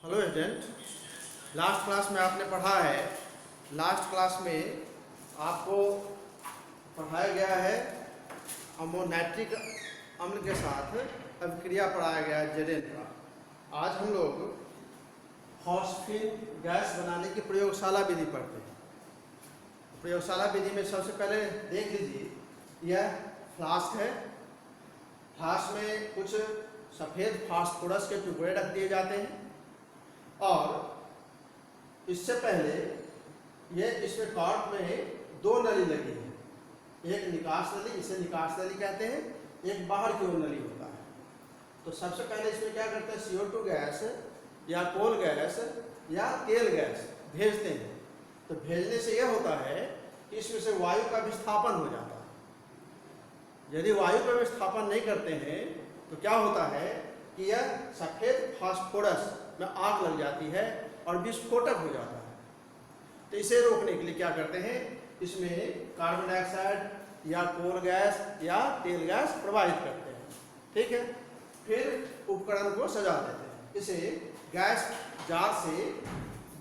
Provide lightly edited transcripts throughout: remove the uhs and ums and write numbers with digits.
Hello student, last class में आपने पढ़ा है। लास्ट क्लास में आपको पढ़ाया गया है अमोनाइट्रिक अम्ल के साथ अभिक्रिया पढ़ाया गया है जेडेन का। आज हम लोग फॉस्फिन गैस बनाने की प्रयोगशाला विधि पढ़ते हैं। प्रयोगशाला विधि में सबसे पहले देख लीजिए, यह फ्लास्क है। फ्लास्क में कुछ सफ़ेद फास्फोरस के टुकड़े रख दिए जाते हैं और इससे पहले ये इसमें टॉप में दो नली लगी है। एक निकास नली, इसे निकास नली कहते हैं, एक बाहर की ओर नली होता है। तो सबसे पहले इसमें क्या करते हैं, CO2 गैस या कोल गैस या तेल गैस भेजते हैं। तो भेजने से यह होता है कि इसमें से वायु का विस्थापन हो जाता है। यदि वायु का विस्थापन नहीं करते हैं तो क्या होता है कि यह सफ़ेद फास्फोरस में आग लग जाती है और विस्फोटक हो जाता है। तो इसे रोकने के लिए क्या करते हैं, इसमें कार्बन डाइऑक्साइड या कोल गैस या तेल गैस प्रवाहित करते हैं। ठीक है, फिर उपकरण को सजा देते हैं। इसे गैस जार से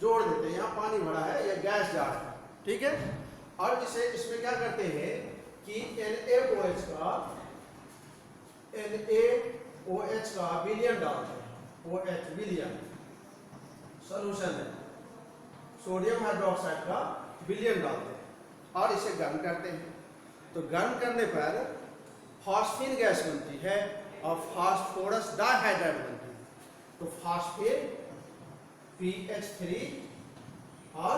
जोड़ देते हैं। यहाँ पानी भरा है, यह गैस जार है। ठीक है, और इसे इसमें क्या करते हैं कि NaOH का विलयन डालते हैं। OH विलयन सॉल्यूशन है, सोडियम हाइड्रोक्साइड का विलयन डालते हैं और इसे गर्म करते हैं। तो गर्म करने पर फॉस्फिन गैस बनती है और फास्फोरस डाइहाइड्राइड बनती है। तो फॉस्फेट PH3 और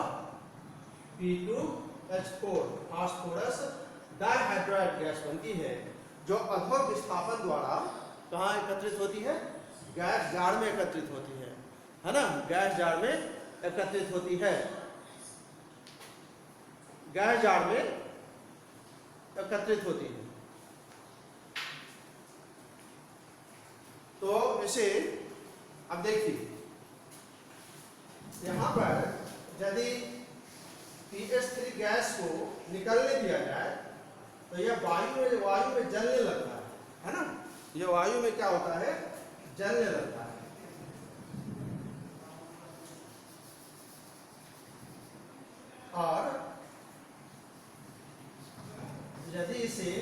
P2H4 फास्फोरस डाइहाइड्राइड गैस बनती है, जो अधो विस्थापन द्वारा कहाँ एकत्रित होती है, गैस जार में एकत्रित होती है ना। गैस जार में एकत्रित होती है, गैस जार में एकत्रित होती है। तो इसे अब देखिए, यहाँ पर यदि PH3 गैस को निकलने दिया जाए तो यह वायु में जलने लगता है ना। यह वायु में क्या होता है, जलने लगता है। और यदि इसे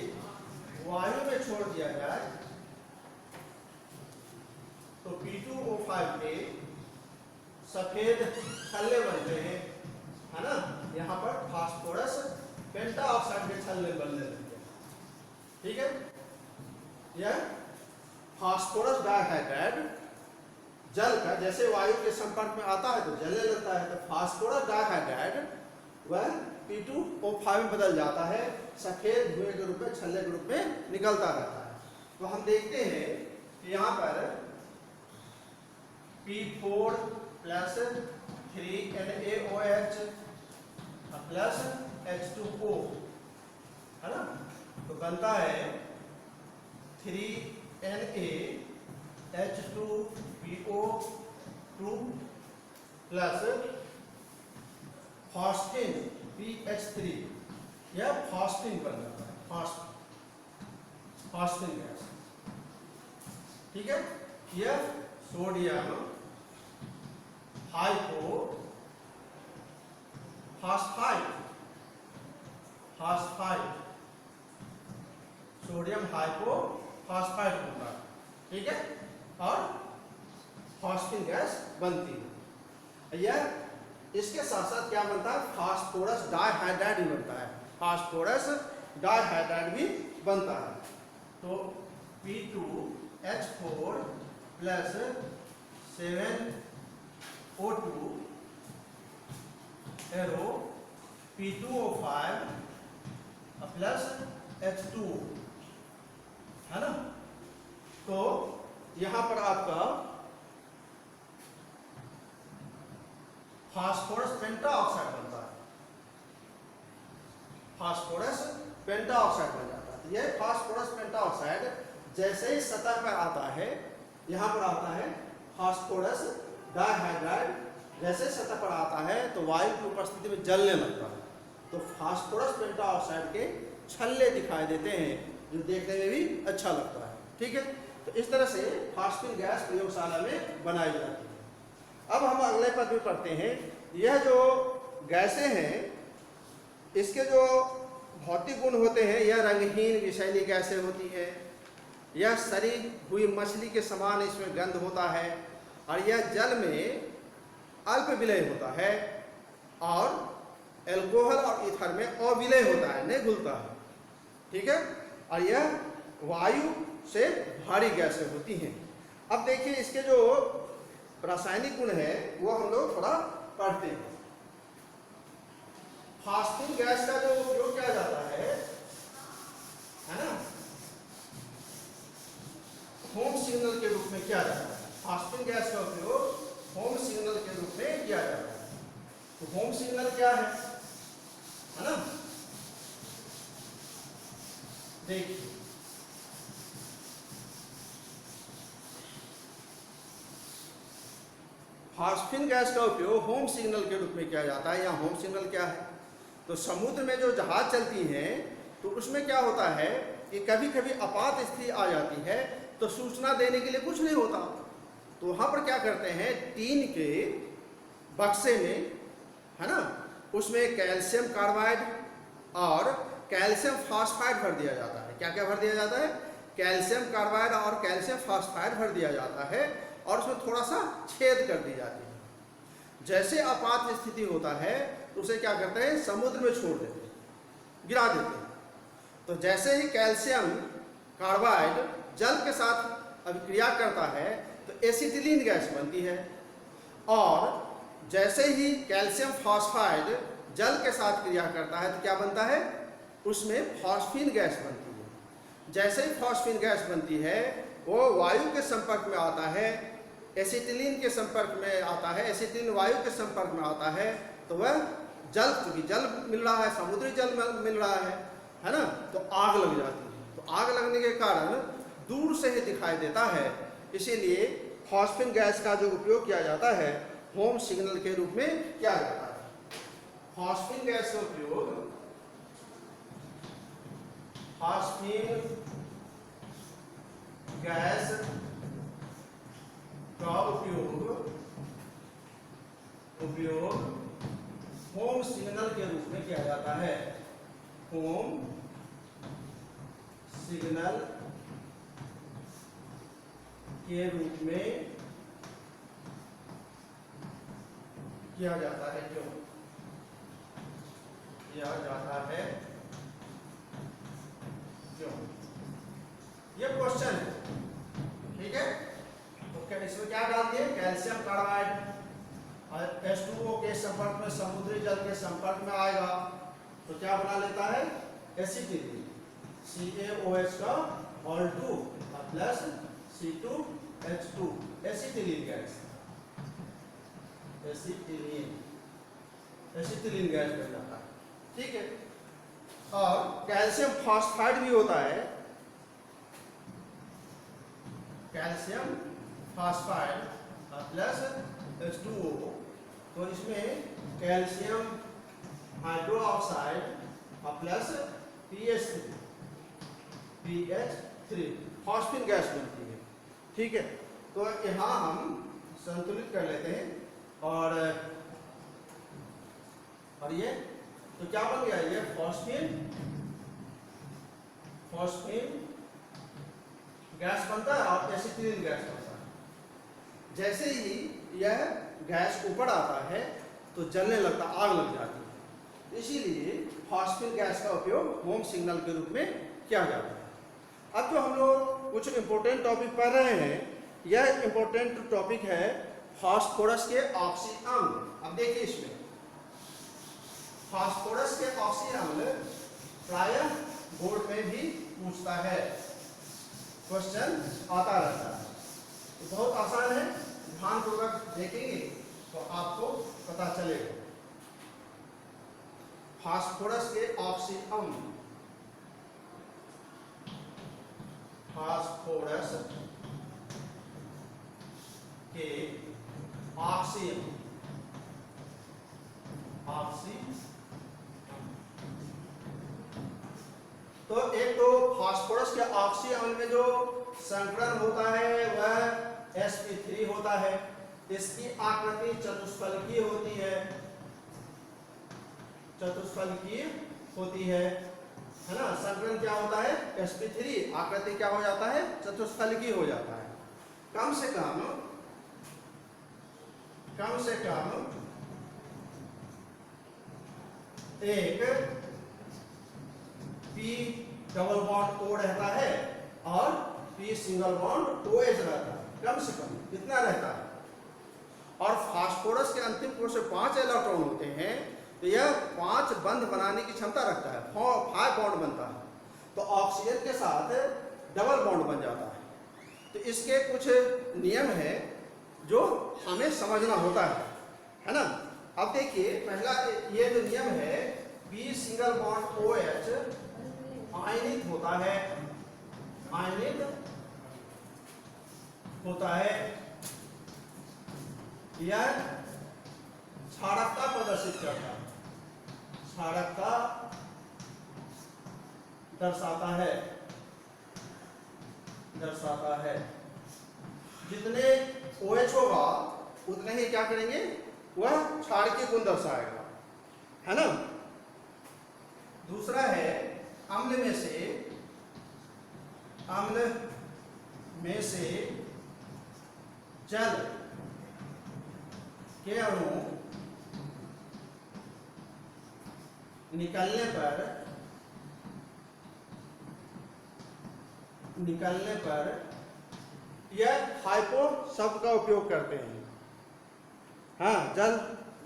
वायु में छोड़ दिया जाए तो P2O5 के सफेद छल्ले बनते हैं, है ना। यहाँ पर फास्फोरस पेंटाऑक्साइड के छल्ले बनने लगते हैं। ठीक है, यह फास्फोरस डाइहाइड्राइड जलकर जैसे वायु के संपर्क में आता है तो जलने लगता है। तो फास्फोरस डाइहाइड्राइड वह P2O5 में बदल जाता है, सफेद धुएं के रूप में, छल्ले के रूप में निकलता रहता है। तो हम देखते हैं कि यहाँ पर P4 plus 3NaOH plus H2O, है ना। तो बनता है 3NaH2PO2 प्लस फॉस्फिन PH3। यह फॉस्फिन बन जाता है, फॉस्फिन गैस। ठीक है, यह सोडियम हाइपोफॉस्फाइड सोडियम हाइपोफॉस्फाइड होता है। ठीक है, और फॉस्फिन गैस बनती है। यह इसके साथ साथ क्या बनता है, फास्फोरस डाइहाइड्राइड भी बनता है। फास्फोरस डाइहाइड्राइड भी बनता है। तो P2H4 plus 7O2 arrow P2O5 plus H2O, है ना। तो यहां पर आपका फास्फोरस पेंटाऑक्साइड बनता है, फास्फोरस पेंटाऑक्साइड बन जाता है। यह फास्फोरस पेंटाऑक्साइड जैसे ही सतह पर आता है, यहाँ पर आता है फास्फोरस डाइहाइड्राइड, जैसे सतह पर आता है तो वायु की उपस्थिति में जलने लगता है। तो फास्फोरस पेंटाऑक्साइड के छल्ले दिखाई देते हैं, जो देखने में भी अच्छा लगता है। ठीक है, तो इस तरह से फॉस्फिन गैस प्रयोगशाला में बनाई जाती है। अब पद में पढ़ते हैं, यह जो गैसें हैं इसके जो भौतिक गुण होते हैं, यह रंगहीन विषैली गैसें होती हैं, यह सड़ी हुई मछली के समान इसमें गंध होता है, और यह जल में अल्प विलय होता है, और एल्कोहल और ईथर में अविलय होता है, नहीं घुलता है। ठीक है, और यह वायु से भारी गैसें होती हैं। अब देखिए इसके जो रासायनिक गुण है वो हम लोग थोड़ा पढ़ते हैं। फास्फिन गैस का जो उपयोग किया जाता है ना, होम सिग्नल के रूप में किया जाता है। फास्फिन गैस का उपयोग होम सिग्नल के रूप में किया जाता है। तो होम सिग्नल क्या है ना, देखिए फास्फिन गैस का उपयोग होम सिग्नल के रूप में किया जाता है। यहाँ होम सिग्नल क्या है, तो समुद्र में जो जहाज चलती हैं तो उसमें क्या होता है कि कभी कभी आपात स्थिति आ जाती है तो सूचना देने के लिए कुछ नहीं होता, तो वहाँ पर क्या करते हैं, टीन के बक्से में है ना, उसमें कैल्शियम कार्बाइड और कैल्शियम फास्फाइड भर दिया जाता है। क्या क्या भर दिया जाता है, कैल्शियम कार्बाइड और कैल्शियम फास्फाइड भर दिया जाता है, और उसमें थोड़ा सा छेद कर दी जाती है। जैसे आपात स्थिति होता है तो उसे क्या करते हैं, समुद्र में छोड़ देते हैं, गिरा देते हैं। तो जैसे ही कैल्शियम कार्बाइड जल के साथ अभिक्रिया करता है तो एसिटिलीन गैस बनती है, और जैसे ही कैल्शियम फास्फाइड जल के साथ क्रिया करता है तो क्या बनता है, उसमें फास्फिन गैस बनती है। जैसे ही फास्फिन गैस बनती है वो वायु के संपर्क में आता है, एसिटिलीन के संपर्क में आता है, एसिटिलीन वायु के संपर्क में आता है, तो वह जल, चूंकि जल मिल रहा है, समुद्री जल मिल रहा है ना, तो आग लग जाती है। तो आग लगने के कारण दूर से ही दिखाई देता है, इसीलिए फास्फिन गैस का जो उपयोग किया जाता है होम सिग्नल के रूप में किया जाता है। फास्फिन गैस का उपयोग, फास्फिन गैस का उपयोग होम सिग्नल के रूप में किया जाता है। होम सिग्नल के रूप में किया जाता है। क्यों किया जाता है, क्यों, ये क्वेश्चन है। ठीक है, तो क्या इसमें क्या डाल दिए, कैल्शियम कार्बाइड और H2O के संपर्क में, समुद्री जल के संपर्क में आएगा तो क्या बना लेता है, एसिटिलीन, CaOH का all 2 plus C2H2, acetylene gas, acetylene gas बन जाता है। ठीक है, और कैल्शियम फास्फाइड भी होता है, कैल्शियम फास्फाइड प्लस H2O, तो इसमें calcium hydroxide plus PH3 phosphine gas बनती है। ठीक है, तो यहाँ हम संतुलित कर लेते हैं, और ये तो क्या बन गया, ये फास्फिन गैस बनता है और एसिटिलीन गैस बनता है। जैसे ही यह गैस ऊपर आता है तो जलने लगता, आग लग जाती है, इसीलिए फास्फिन गैस का उपयोग होम सिग्नल के रूप में किया जाता है। अब जो हम लोग कुछ इंपॉर्टेंट टॉपिक पढ़ रहे हैं, यह इंपॉर्टेंट टॉपिक है फास्फोरस के ऑक्सी अम्ल। अब देखिए इसमें फास्फोरस के ऑक्सी अम्ल प्रायः बोर्ड में भी पूछता है, क्वेश्चन आता रहता है। तो बहुत आसान है, ध्यानपूर्वक देखेंगे तो आपको पता चलेगा। फास्फोरस के ऑक्सी अम्ल, फास्फोरस के ऑक्सी तो एक तो फास्फोरस के ऑक्सी अम्ल में जो संकरण होता है वह sp3 होता है, इसकी आकृति चतुष्फलकीय होती है, चतुष्फलकीय होती है ना। संकलन क्या होता है, sp3, आकृति क्या हो जाता है, चतुष्फलकीय हो जाता है। कम से कम एक p डबल बॉन्ड O रहता है और p सिंगल बॉन्ड OH रहता है, कम से कम कितना रहता है। और फास्फोरस के अंतिम कोर से 5 इलेक्ट्रॉन होते हैं, तो यह 5 बंध बनाने की क्षमता रखता है, 5 बॉन्ड बनता है, तो ऑक्सीजन के साथ डबल बॉन्ड बन जाता है। तो इसके कुछ नियम है जो हमें समझना होता है ना। अब देखिए पहला ये जो नियम है, p सिंगल बॉन्ड OH आयनित होता है, आयनित होता है, यह क्षारकता प्रदर्शित करता है, क्षारकता दर्शाता है। जितने OH होगा उतने ही क्या करेंगे, वह क्षारकीय गुण दर्शाएगा, है ना। दूसरा है अम्ल में से जल के अणु निकलने पर यह हाइपो शब्द का उपयोग करते हैं। हाँ, जल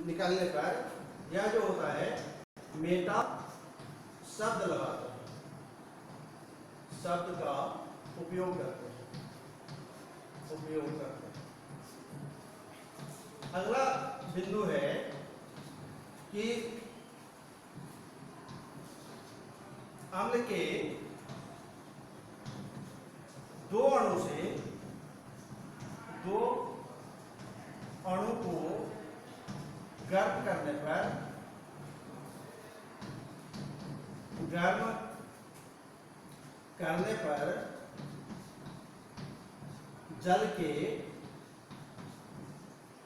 निकलने पर यह जो होता है मेटा शब्द लगाते हैं, शब्द का उपयोग करते हैं। अगला बिंदु है कि अम्ल के दो अणु को गर्म करने पर जल के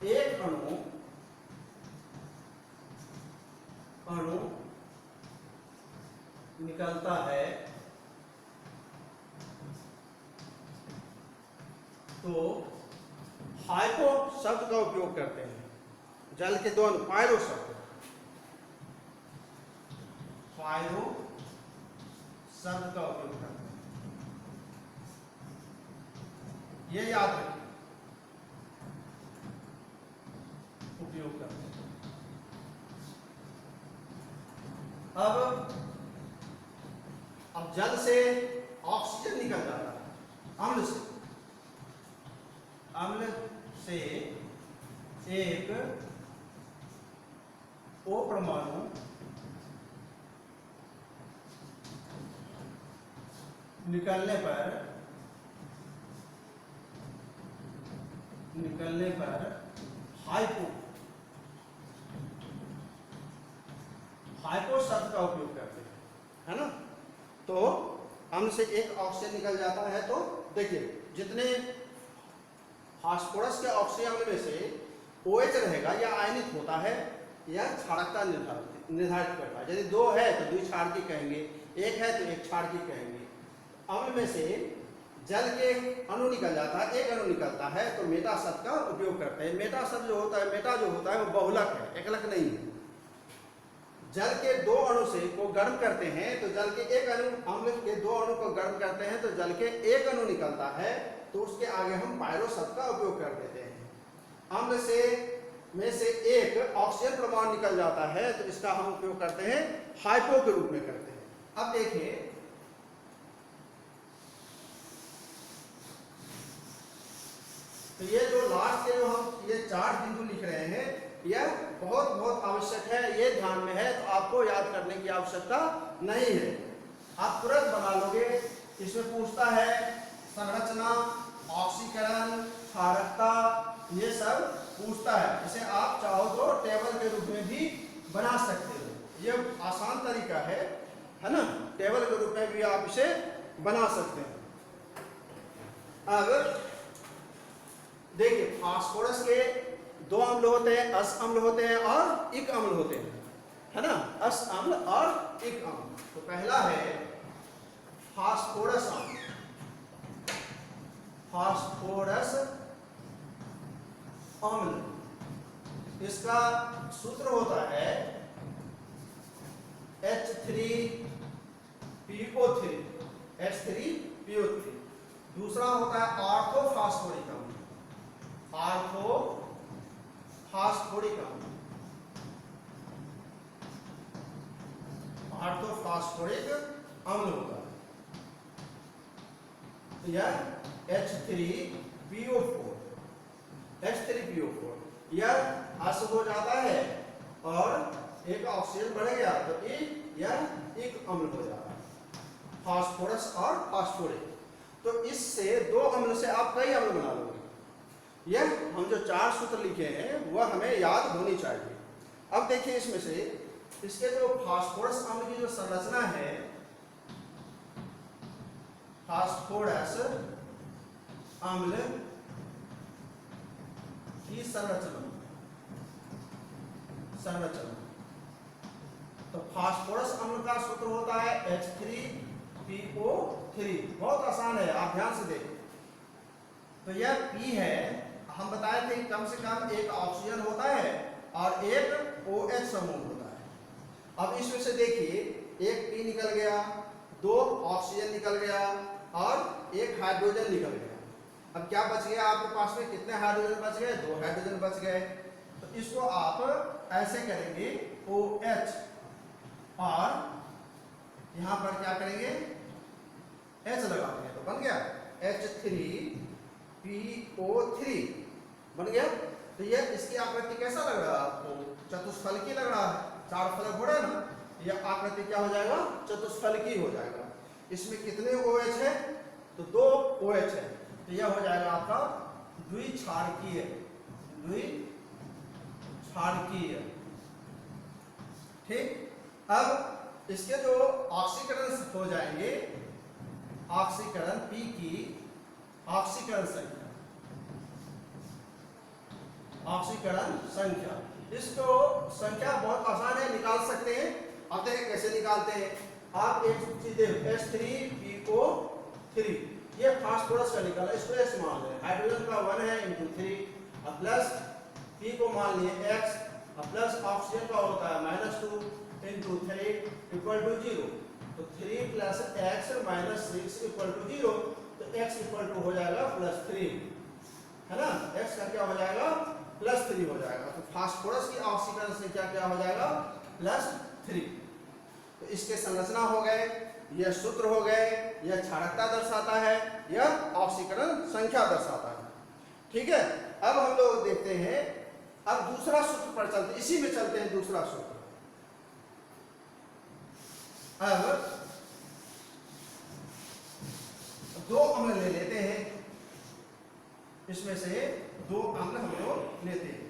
एक अणु निकलता है, तो हाइपो शब्द का उपयोग करते हैं। जल के दो अणु, पायरो शब्द का उपयोग करते हैं, ये याद रखिए, उपयोग करते हैं। अब जल से ऑक्सीजन निकल जाता है, अम्ल से एक O परमाणु निकलने पर हाइपो शब्द का उपयोग करते हैं, है ना। तो अम्ल से एक ऑक्सीजन निकल जाता है, तो देखिए जितने फास्फोरस के ऑक्सीजन अम्ल में से OH रहेगा या आयनित होता है, यह क्षारकता निर्धारित करता है। यदि 2 है तो 2 क्षारकीय कहेंगे, 1 है तो 1 क्षारकीय कहेंगे। अम्ल में से जल के अणु निकल जाता है, एक अणु निकलता है, तो मेटा शब्द का उपयोग करते हैं। मेटा शब्द जो होता है, मेटा जो होता है वो बहुलक है, एकलक नहीं है। जल के 2 अणु से को गर्म करते हैं, तो जल के एक अणु, अम्ल के 2 अणु को गर्म करते हैं तो जल के एक अणु निकलता है, तो उसके आगे हम पायरो शब्द का उपयोग कर देते हैं। अम्ल में से एक ऑक्सीजन परमाणु निकल जाता है, तो इसका हम उपयोग करते हैं हाइपो के रूप में करते हैं। अब देखिए तो ये जो लास्ट के जो हम ये 4 बिंदु लिख रहे हैं, यह बहुत आवश्यक है, ये ध्यान में है, तो आपको याद करने की आवश्यकता नहीं है, आप तुरंत बना लोगे। इसमें पूछता है संरचना, ऑक्सीकरण, क्षारकता, ये सब पूछता है। इसे आप चाहो तो टेबल के रूप में भी बना सकते हो, ये आसान तरीका है ना। टेबल के रूप में भी आप इसे बना सकते हैं। अब देखिए फास्फोरस के दो अम्ल होते हैं, अस अम्ल होते हैं और इक अम्ल होते हैं, है ना, अस अम्ल और इक अम्ल। तो पहला है फास्फोरस अम्ल। फास्फोरस अम्ल, इसका सूत्र होता है H3PO3, H3PO3। दूसरा होता है ऑर्थोफॉस्फोरिक अम्ल, ऑर्थोफॉस्फोरिक अम्ल, ऑर्थोफॉस्फोरिक अम्ल होता है। तो यह H3PO4, H3PO4 यह अस हो जाता है और एक ऑक्सीजन बढ़ गया तो यह एक अम्ल हो जाता है, फास्फोरस और फास्फोरिक। तो इससे दो अम्ल से आप कई अम्ल बना लोगे। यह हम जो 4 सूत्र लिखे हैं वह हमें याद होनी चाहिए। अब देखिए इसमें से इसके जो फास्फोरस अम्ल की जो संरचना है, फास्फोरस अम्ल की संरचना, तो फास्फोरस अम्ल का सूत्र होता है H3PO3। बहुत आसान है, आप ध्यान से देखो। तो यह P है, हम बताए थे कम से कम एक ऑक्सीजन होता है और एक OH समूह होता है। अब इसमें से देखिए एक P निकल गया, 2 ऑक्सीजन निकल गया और एक हाइड्रोजन निकल गया। अब क्या बच गया आपके पास में? कितने हाइड्रोजन बच गए? 2 हाइड्रोजन बच गए। तो इसको आप ऐसे करेंगे OH और यहां पर क्या करेंगे? H लगा देंगे तो बन गया H3PO3 बन गया। तो ये इसकी आकृति कैसा लग रहा है आपको? चतुष्फलकी लग रहा है, 4 फलक हो रहे हैं ना, यह आकृति क्या हो जाएगा? चतुष्फलकी हो जाएगा। इसमें कितने OH है? तो 2 OH है, तो यह हो जाएगा आपका द्विक्षारकीय, द्विक्षारकीय। ठीक। अब इसके जो ऑक्सीकरण हो जाएंगे, ऑक्सीकरण P की ऑक्सीकरण संख्या, ऑक्सीकरण संख्या, इसको संख्या बहुत आसान है, निकाल सकते हैं। अब देखिए कैसे निकालते हैं। आप एक चीज H3PO3 ये फास्फोरस का निकाला, इसको S मान लें, हाइड्रोजन का 1 है इंटू 3, अब प्लस P को मान लिए X, अब प्लस ऑक्सीजन का होता है -2 इंटू 3 इक्वल टू 0। तो 3 plus X minus 6 equal to 0, तो X इक्वल टू हो जाएगा +3, है ना। X का क्या हो जाएगा? +3 हो जाएगा। तो फास्फोरस की ऑक्सीकरण संख्या क्या हो जाएगा? +3। तो इसके संरचना हो गए, यह सूत्र हो गए, यह क्षारकता दर्शाता है, यह ऑक्सीकरण संख्या दर्शाता है। ठीक है। अब हम लोग देखते हैं, अब दूसरा सूत्र पर चलते, इसी में चलते हैं दूसरा सूत्र। अब 2 अम्ल ले लेते हैं, इसमें से 2 अम्ल हम लोग लेते हैं,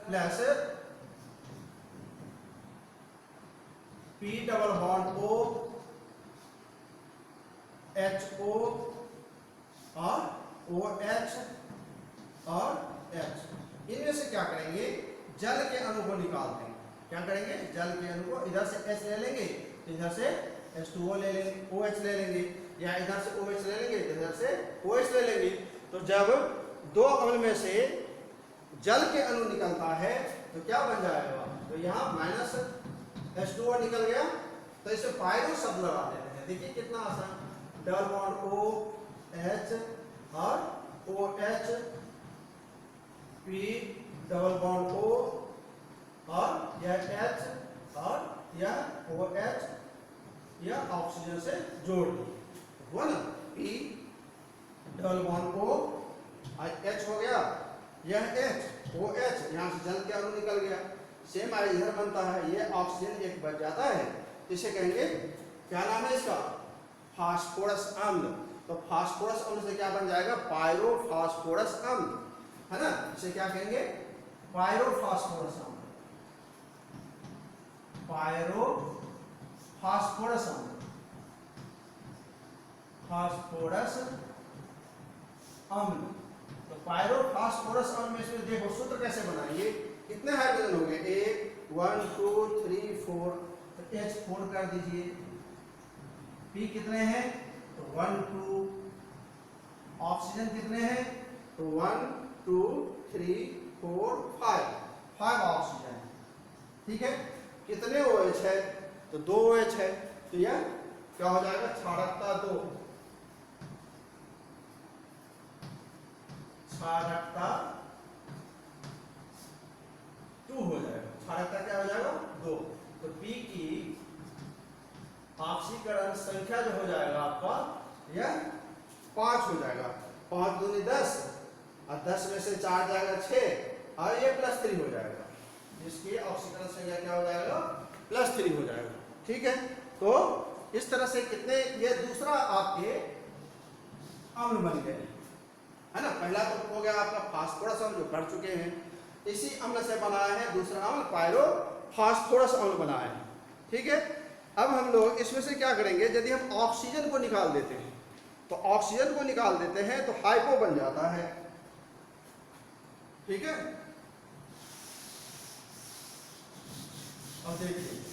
plus P double bond O HO और OH और H। इनमें से क्या करेंगे? जल के अणु को निकाल देंगे। क्या करेंगे? जल के अणु को, इधर से H ले लेंगे, इधर से H2O ले लेंगे, OH ले लेंगे, या इधर से OH ले लेंगे, इधर से OH ले लेंगे। तो जब 2 अम्ल में से जल के अणु निकलता है तो क्या बन जाएगा? तो यहाँ -H2O निकल गया, तो इसे पायरो शब्द लगा देते हैं। देखिए कितना आसान, डबल बॉन्ड OH और OH, P double bond O और यह H और यह OH, यह ऑक्सीजन से जोड़ दिए, हुआ ना। P double bond O H हो गया, यह H OH, यहाँ से जल के अणु निकल गया, सेम आई इधर बनता है, ये ऑक्सीजन एक बच जाता है, इसे कहेंगे, क्या नाम है इसका? फास्फोरस अम्ल। तो फास्फोरस अम्ल से क्या बन जाएगा? पायरोफॉस्फोरस अम्ल, है ना। इसे क्या कहेंगे? पायरोफॉस्फोरस अम्ल, पायरोफॉस्फोरस अम्ल, फास्फोरस अम्ल। तो पायरोफॉस्फोरस अम्ल में इसमें देखो सूत्र कैसे बनाएंगे, कितने हाइड्रोजन हो गए, 1 2 3 4, तो H4 कर दीजिए। P कितने हैं, तो 1 2, ऑक्सीजन कितने हैं, तो 1 2 3 4 5 ऑक्सीजन, ठीक है। कितने OH है, तो 2 OH है, तो यह क्या हो जाएगा, क्षारकता 2, क्षारकता 2 हो जाएगा, क्षारकता क्या हो जाएगा 2। तो P की ऑक्सीकरण संख्या जो हो जाएगा आपका यह 5 हो जाएगा, 5 दूनी 10 और 10 में से 4 जाएगा 6 और ये +3 हो जाएगा, जिसकी ऑक्सीकरण संख्या क्या हो जाएगा +3 हो जाएगा, ठीक है। तो इस तरह से कितने, ये दूसरा आपके अम्ल बन गए, है ना। पहला तो हो गया आपका फास्फोरस अम्ल जो पढ़ चुके हैं, इसी अम्ल से बनाया है दूसरा अम्ल पायरोफॉस्फोरस अम्ल बनाया है, ठीक है। अब हम लोग इसमें से क्या करेंगे, यदि हम ऑक्सीजन को निकाल देते हैं, तो ऑक्सीजन को निकाल देते हैं तो हाइपो बन जाता है, ठीक है। अब देखिए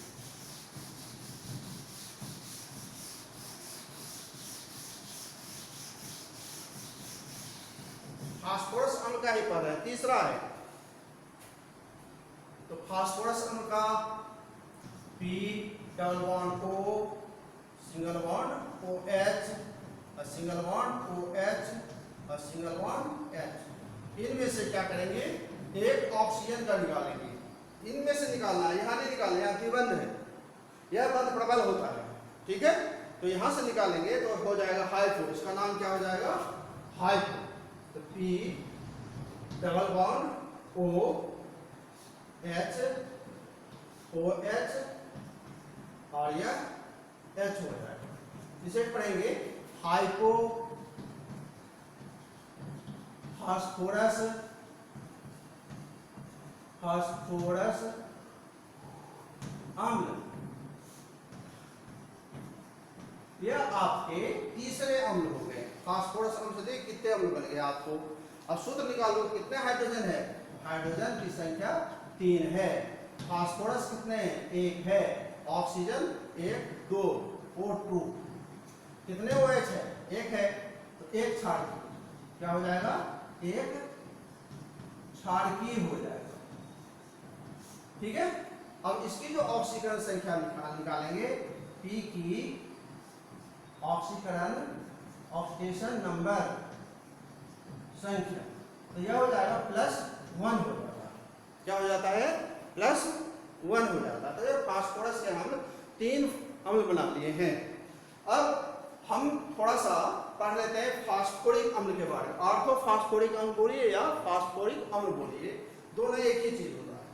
फास्फोरस अम्ल का ही पद है, तीसरा है, तो फास्फोरस अम्ल का P double bond O single bond OH और सिंगल बॉन्ड OH और सिंगल बॉन्ड H, इनमें से क्या करेंगे, एक ऑक्सीजन का निकालेंगे, इनमें से निकालना है, यहाँ नहीं निकालना, यहाँ की बंद है, यह बंद प्रबल होता है, ठीक है। तो यहाँ से निकालेंगे तो हो जाएगा हाइपो, इसका नाम क्या हो जाएगा हाइपो। तो P double bond O H OH और यह H हो जाएगा, इसे पढ़ेंगे हाइपो फास्फोरस अम्ल। यह आपके तीसरे अम्ल हो गए, फास्फोरस अम्ल से कितने अम्ल बन गए आपको। अब सूत्र निकालो, कितने हाइड्रोजन है, हाइड्रोजन की संख्या 3 है, फास्फोरस कितने हैं, 1 है, ऑक्सीजन 1 2 O2, कितने OH है, 1 है, तो 1 क्षारकी क्या हो जाएगा, 1 क्षारकी हो जाएगा, ठीक है। अब इसकी जो ऑक्सीकरण संख्या निकालेंगे, P की ऑक्सीकरण ऑक्सीडेशन नंबर संख्या, तो यह हो जाएगा +1 हो जाता है, क्या हो जाता है +1 हो जाता है। तो ये फास्फोरस के हम 3 अम्ल बना लिए हैं। अब हम थोड़ा सा पढ़ लेते हैं फास्फोरिक अम्ल के बारे में, ऑर्थोफॉस्फोरिक अम्ल बोलिए या फास्फोरिक अम्ल बोलिए, दोनों एक ही चीज होता है।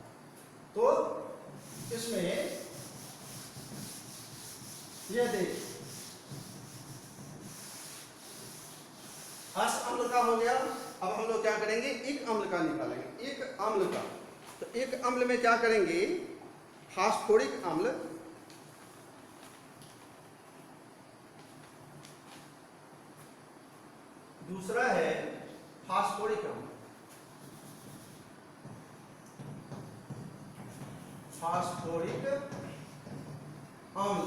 तो इसमें ये देख हर्ष अम्ल का हो गया। अब हम लोग क्या करेंगे, एक अम्ल का निकालेंगे, एक अम्ल का। तो एक अम्ल में क्या करेंगे, फास्फोरिक अम्ल, दूसरा है फास्फोरिक अम्ल, फास्फोरिक अम्ल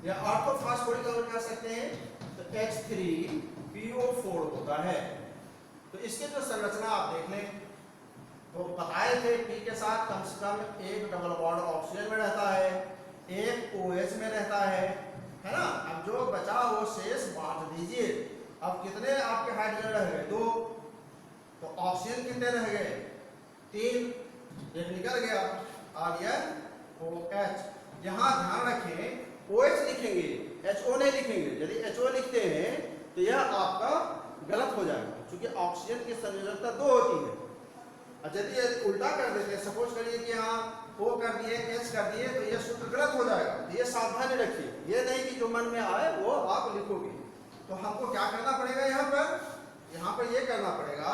या ऑर्थोफॉस्फोरिक अम्ल कह सकते हैं। तो H3PO4 होता है। तो इसके जो संरचना आप देख लें, तो बताए थे P के साथ कम से कम एक डबल बॉन्ड ऑक्सीजन में रहता है, एक OH में रहता है ना। अब जो बचा वो शेष बांट दीजिए। अब कितने आपके हाइड्रोजन रह गए, 2, तो ऑक्सीजन कितने रह गए, 3, एक निकल गया, और यह OH। यहाँ ध्यान रखें OH लिखेंगे, HO नहीं लिखेंगे। यदि HO लिखते हैं तो यह आपका गलत हो जाएगा, क्योंकि ऑक्सीजन की संयोजकता 2 होती है। और यदि उल्टा कर देते हैं, सपोज करिए कि यहाँ O कर दिए, H कर दिए, तो यह सूत्र गलत हो जाएगा। तो ये सावधानी रखिए, ये नहीं कि जो मन में आए वो आप लिखोगे। तो हमको क्या करना पड़ेगा, यहाँ पर ये करना पड़ेगा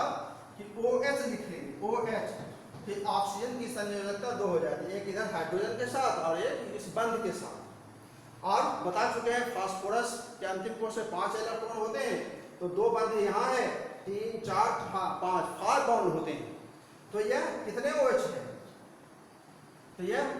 कि OH लिखेंगे, OH, फिर ऑक्सीजन की संयोजकता 2 हो जाती है, एक इधर हाइड्रोजन के साथ और एक इस बंध के साथ। और बता चुके हैं फास्फोरस के अंतिम कोण से 5 इलेक्ट्रॉन होते हैं, तो 2 बंध यहाँ है 3 4 5 बॉन्ड होते हैं। तो यह कितने OH है? तो यह